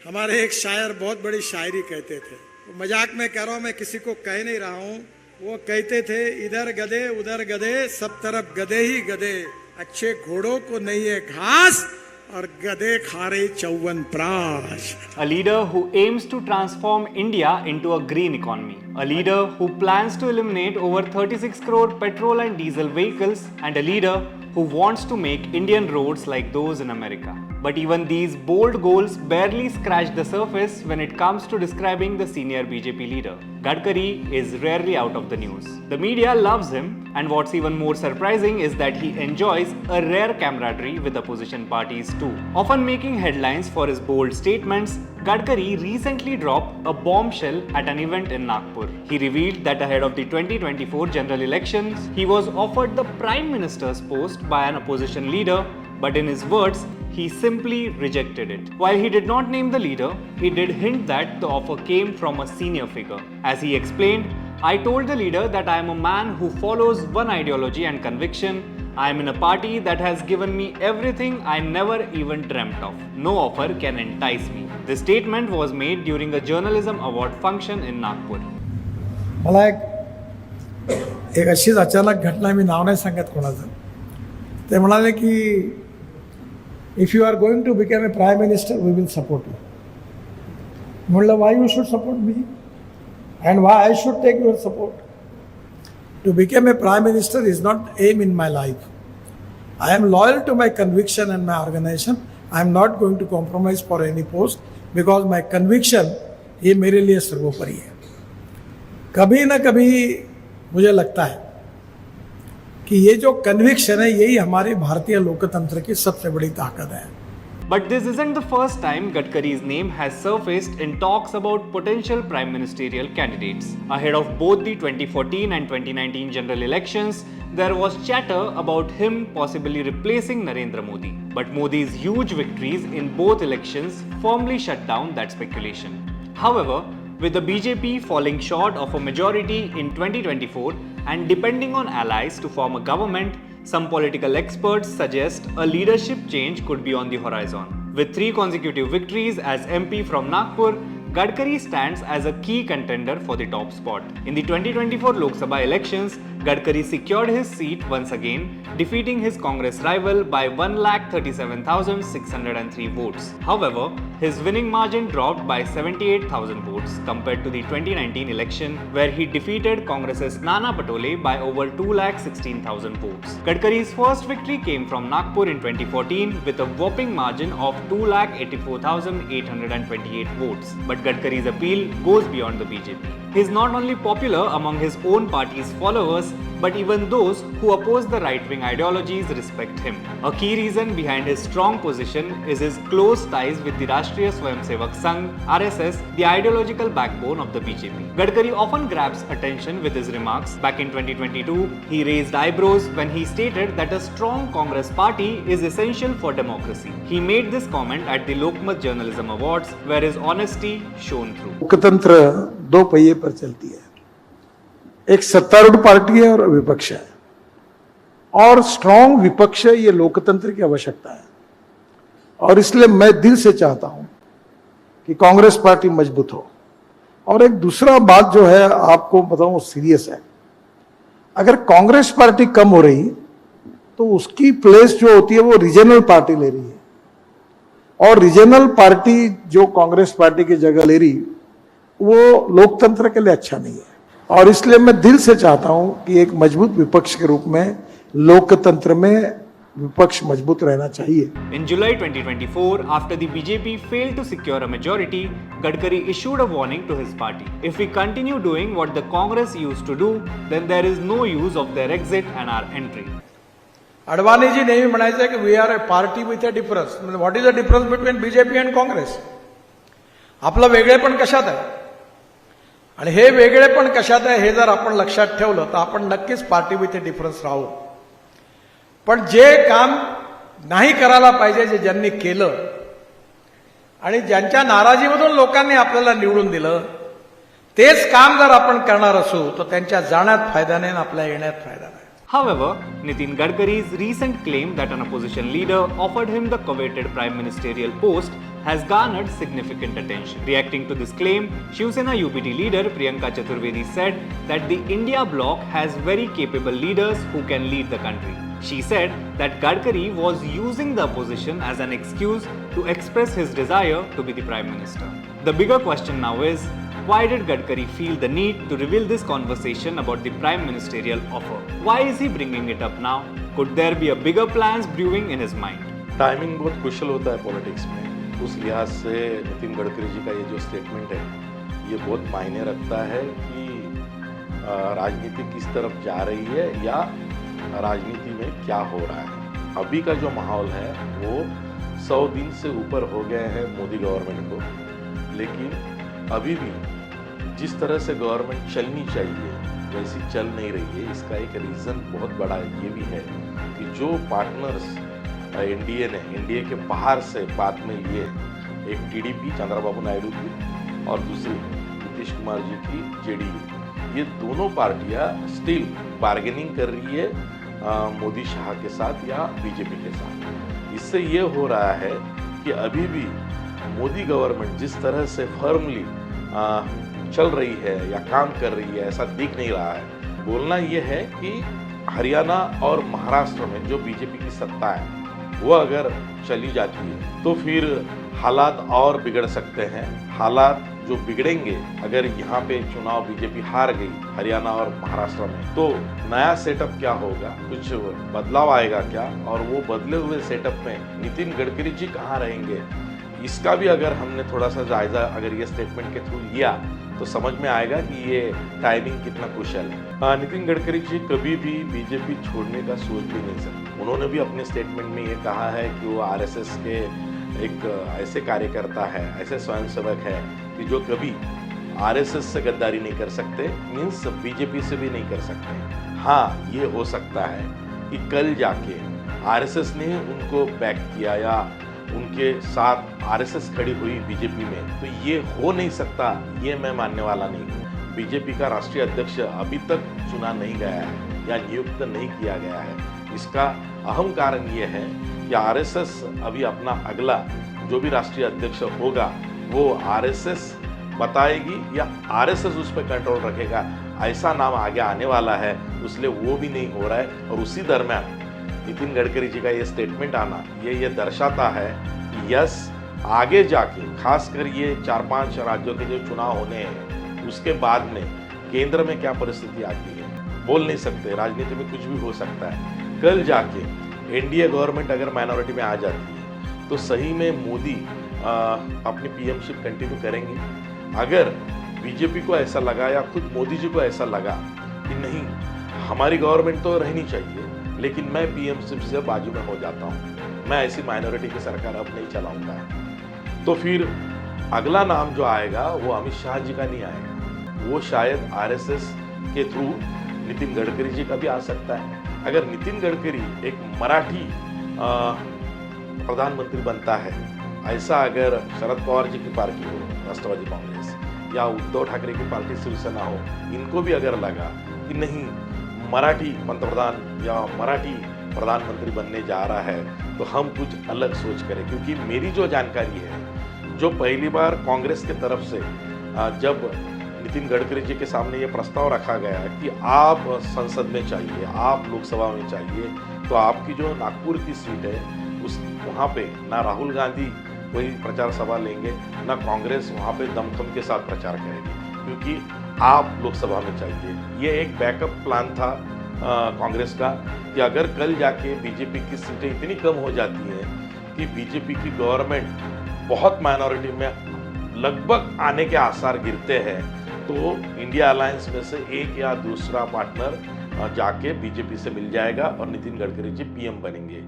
हमारे एक शायर बहुत बड़ी शायरी कहते थे, मजाक में कह रहा हूं, मैं किसी को कह नहीं रहा हूं। वो कहते थे, इधर गधे उधर गधे, सब तरफ गधे ही गधे, अच्छे घोड़ों को नहीं है घास और गधे खा रहे chyawanprash. A leader who aims to transform India into a green economy. A leader who plans to eliminate over 36 crore petrol and diesel vehicles, and a leader who wants to make Indian roads like those in America. But even these bold goals barely scratch the surface when it comes to describing the senior BJP leader. Gadkari is rarely out of the news. The media loves him, and what's even more surprising is that he enjoys a rare camaraderie with opposition parties too. Often making headlines for his bold statements, Gadkari recently dropped a bombshell at an event in Nagpur. He revealed that ahead of the 2024 general elections, he was offered the Prime Minister's post by an opposition leader, but in his words, he simply rejected it. While he did not name the leader, he did hint that the offer came from a senior figure. As he explained, I told the leader that I am a man who follows one ideology and conviction. I am in a party that has given me everything I never even dreamt of. No offer can entice me. This statement was made during a journalism award function in Nagpur. मला एक अशीच अचानक घटना, मी नाव नाही सांगत कोणाचं, ते म्हणाले की if you are going to become a prime minister we will support you. म्हणलं why you should support me and why I should take your support. To become a prime minister is not aim in my life. I am loyal to my conviction and my organization. I am not going to compromise for any post because my conviction ये मेरे लिए सर्वोपरि है. कभी ना कभी मुझे लगता है कि ये जो कन्विक्शन है यही हमारे भारतीय लोकतंत्र की सबसे बड़ी ताकत है. But this isn't the first time Gadkari's name has surfaced in talks about potential prime ministerial candidates. Ahead of both the 2014 and 2019 general elections, there was chatter about him possibly replacing Narendra Modi. But Modi's huge victories in both elections firmly shut down that speculation. However, with the BJP falling short of a majority in 2024 and depending on allies to form a government, some political experts suggest a leadership change could be on the horizon. With 3 consecutive victories as MP from Nagpur, Gadkari stands as a key contender for the top spot. In the 2024 Lok Sabha elections, Gadkari secured his seat once again, defeating his Congress rival by 1,37,603 votes. However, his winning margin dropped by 78,000 votes compared to the 2019 election, where he defeated Congress's Nana Patole by over 2,16,000 votes. Gadkari's first victory came from Nagpur in 2014 with a whopping margin of 2,84,828 votes. But Gadkari's appeal goes beyond the BJP. He is not only popular among his own party's followers, but even those who oppose the right-wing ideologies respect him. A key reason behind his strong position is his close ties with the Rashtriya Swayamsevak Sangh (RSS), the ideological backbone of the BJP. Gadkari often grabs attention with his remarks. Back in 2022, he raised eyebrows when he stated that a strong Congress party is essential for democracy. He made this comment at the Lokmat Journalism Awards, where his honesty shone through. लोकतंत्र दो पहिए पर चलती है, एक सत्तारूढ़ party है और विपक्ष है, और स्ट्रांग विपक्ष है. ये लोकतंत्र की आवश्यकता है और इसलिए मैं दिल से चाहता हूं कि कांग्रेस पार्टी मजबूत हो. और एक दूसरा बात जो है आपको बताऊं, सीरियस है. अगर कांग्रेस पार्टी कम हो रही तो उसकी प्लेस जो होती है वो रीजनल पार्टी ले रही है, और रीजनल पार्टी जो कांग्रेस पार्टी की जगह ले रही वो लोकतंत्र के लिए अच्छा नहीं है. और इसलिए मैं दिल से चाहता हूं कि एक मजबूत विपक्ष के रूप में लोकतंत्र में विपक्ष मजबूत रहना चाहिए. In July 2024, after the BJP failed to secure a majority, Gadkari issued a warning to his party. If we continue doing what the Congress used to do, then there is no use of their exit and our entry. अडवाणीजी नेहमी म्हणायचं की we are a party with a difference. What is the difference between BJP and Congress? आपलं वेगळेपण कशात आहे आणि हे वेगळेपण कशात आहे हे जर आपण लक्षात ठेवलं तर आपण नक्कीच पार्टी विथ अ डिफरन्स राहू. पण जे काम नाही करायला पाहिजे, जे ज्यांनी केलं आणि ज्यांच्या नाराजीमधून लोकांनी आपल्याला निवडून दिलं, तेच काम जर आपण करणार असू तर त्यांच्या जाण्यात फायदा नाही आणि आपल्या येण्यात फायदा नाही. However, Nitin Gadkari's recent claim that an opposition leader offered him the coveted prime ministerial post has garnered significant attention. Reacting to this claim, Shiv Sena UBT leader Priyanka Chaturvedi said that the India bloc has very capable leaders who can lead the country. She said that Gadkari was using the opposition as an excuse to express his desire to be the Prime Minister. The bigger question now is, why did Gadkari feel the need to reveal this conversation about the Prime Ministerial offer? Why is he bringing it up now? Could there be a bigger plans brewing in his mind? Timing बहुत crucial होता है politics में। उस लिहाज से नितिन गडकरी जी का ये जो स्टेटमेंट है ये बहुत मायने रखता है कि राजनीति किस तरफ जा रही है या राजनीति में क्या हो रहा है। अभी का जो माहौल है वो 100 दिन से ऊपर हो गए हैं मोदी गवर्नमेंट को, लेकिन अभी भी जिस तरह से गवर्नमेंट चलनी चाहिए वैसी चल नहीं रही है। इसका एक रीज़न बहुत बड़ा ये भी है कि जो पार्टनर्स एनडीए ने एनडीए के बाहर से बाद में लिए, एक टीडीपी चंद्रबाबू नायडू की और दूसरी नीतीश कुमार जी की जेडीयू, ये दोनों पार्टियां स्टिल बार्गेनिंग कर रही है मोदी शाह के साथ या बीजेपी के साथ। इससे ये हो रहा है कि अभी भी मोदी गवर्नमेंट जिस तरह से फर्मली चल रही है या काम कर रही है ऐसा दिख नहीं रहा है। बोलना ये है कि हरियाणा और महाराष्ट्र में जो बीजेपी की सत्ता है वो अगर चली जाती है तो फिर हालात और बिगड़ सकते हैं। हालात जो बिगड़ेंगे अगर यहाँ पे चुनाव बीजेपी हार गई हरियाणा और महाराष्ट्र में, तो नया सेटअप क्या होगा, कुछ बदलाव आएगा क्या, और वो बदले हुए सेटअप में नितिन गडकरी जी कहाँ रहेंगे, इसका भी अगर हमने थोड़ा सा जायजा अगर ये स्टेटमेंट के थ्रू लिया तो समझ में आएगा कि ये टाइमिंग कितना कुशल है। नितिन गडकरी जी कभी भी बीजेपी छोड़ने का सोच भी नहीं सकते। उन्होंने भी अपने स्टेटमेंट में ये कहा है कि वो आरएसएस के एक ऐसे कार्यकर्ता है, ऐसे स्वयंसेवक है कि जो कभी आरएसएस से गद्दारी नहीं कर सकते, मीन्स बीजेपी से भी नहीं कर सकते। हाँ, ये हो सकता है कि कल जाके आरएसएस ने उनको बैक किया या उनके साथ आरएसएस खड़ी हुई बीजेपी में, तो ये हो नहीं सकता, ये मैं मानने वाला नहीं हूँ। बीजेपी का राष्ट्रीय अध्यक्ष अभी तक चुना नहीं गया है या नियुक्त नहीं किया गया है। इसका अहम कारण ये है कि आरएसएस अभी अपना अगला जो भी राष्ट्रीय अध्यक्ष होगा वो आरएसएस बताएगी या आरएसएस उस पर कंट्रोल रखेगा, ऐसा नाम आगे आने वाला है, इसलिए वो भी नहीं हो रहा है। और उसी दरम्यान नितिन गडकरी जी का ये स्टेटमेंट आना ये दर्शाता है कि यस, आगे जाके खासकर ये 4-5 राज्यों के जो चुनाव होने हैं उसके बाद में केंद्र में क्या परिस्थिति आती है बोल नहीं सकते। राजनीति में कुछ भी हो सकता है। कल जाके एनडीए गवर्नमेंट अगर माइनॉरिटी में आ जाती है तो सही में मोदी अपनी पीएमशिप कंटिन्यू करेंगे। अगर बीजेपी को ऐसा लगा या खुद मोदी जी को ऐसा लगा कि नहीं, हमारी गवर्नमेंट तो रहनी चाहिए लेकिन मैं पीएमशिप से बाजू में हो जाता हूँ, मैं ऐसी माइनॉरिटी की सरकार अब नहीं चलाऊंगा, तो फिर अगला नाम जो आएगा वो अमित शाह जी का नहीं आएगा, वो शायद आरएसएस के थ्रू नितिन गडकरी जी का भी आ सकता है। अगर नितिन गडकरी एक मराठी प्रधानमंत्री बनता है, ऐसा अगर शरद पवार जी की पार्टी हो राष्ट्रवादी कांग्रेस या उद्धव ठाकरे की पार्टी शिवसेना हो, इनको भी अगर लगा कि नहीं मराठी पंतप्रधान या मराठी प्रधानमंत्री बनने जा रहा है तो हम कुछ अलग सोच करें। क्योंकि मेरी जो जानकारी है, जो पहली बार कांग्रेस के तरफ से जब नितिन गडकरी जी के सामने ये प्रस्ताव रखा गया कि आप संसद में चाहिए, आप लोकसभा में चाहिए, तो आपकी जो नागपुर की सीट है उस वहाँ पे ना राहुल गांधी कोई प्रचार सभा लेंगे ना कांग्रेस वहाँ पे दमखम के साथ प्रचार करेगी, क्योंकि आप लोकसभा में चाहिए। ये एक बैकअप प्लान था कांग्रेस का कि अगर कल जाके बीजेपी की सीटें इतनी कम हो जाती हैं कि बीजेपी की गवर्नमेंट बहुत माइनॉरिटी में लगभग आने के आसार गिरते हैं, तो इंडिया अलायंस में से एक या दूसरा पार्टनर जाके बीजेपी से मिल जाएगा और नितिन गडकरी जी पीएम बनेंगे।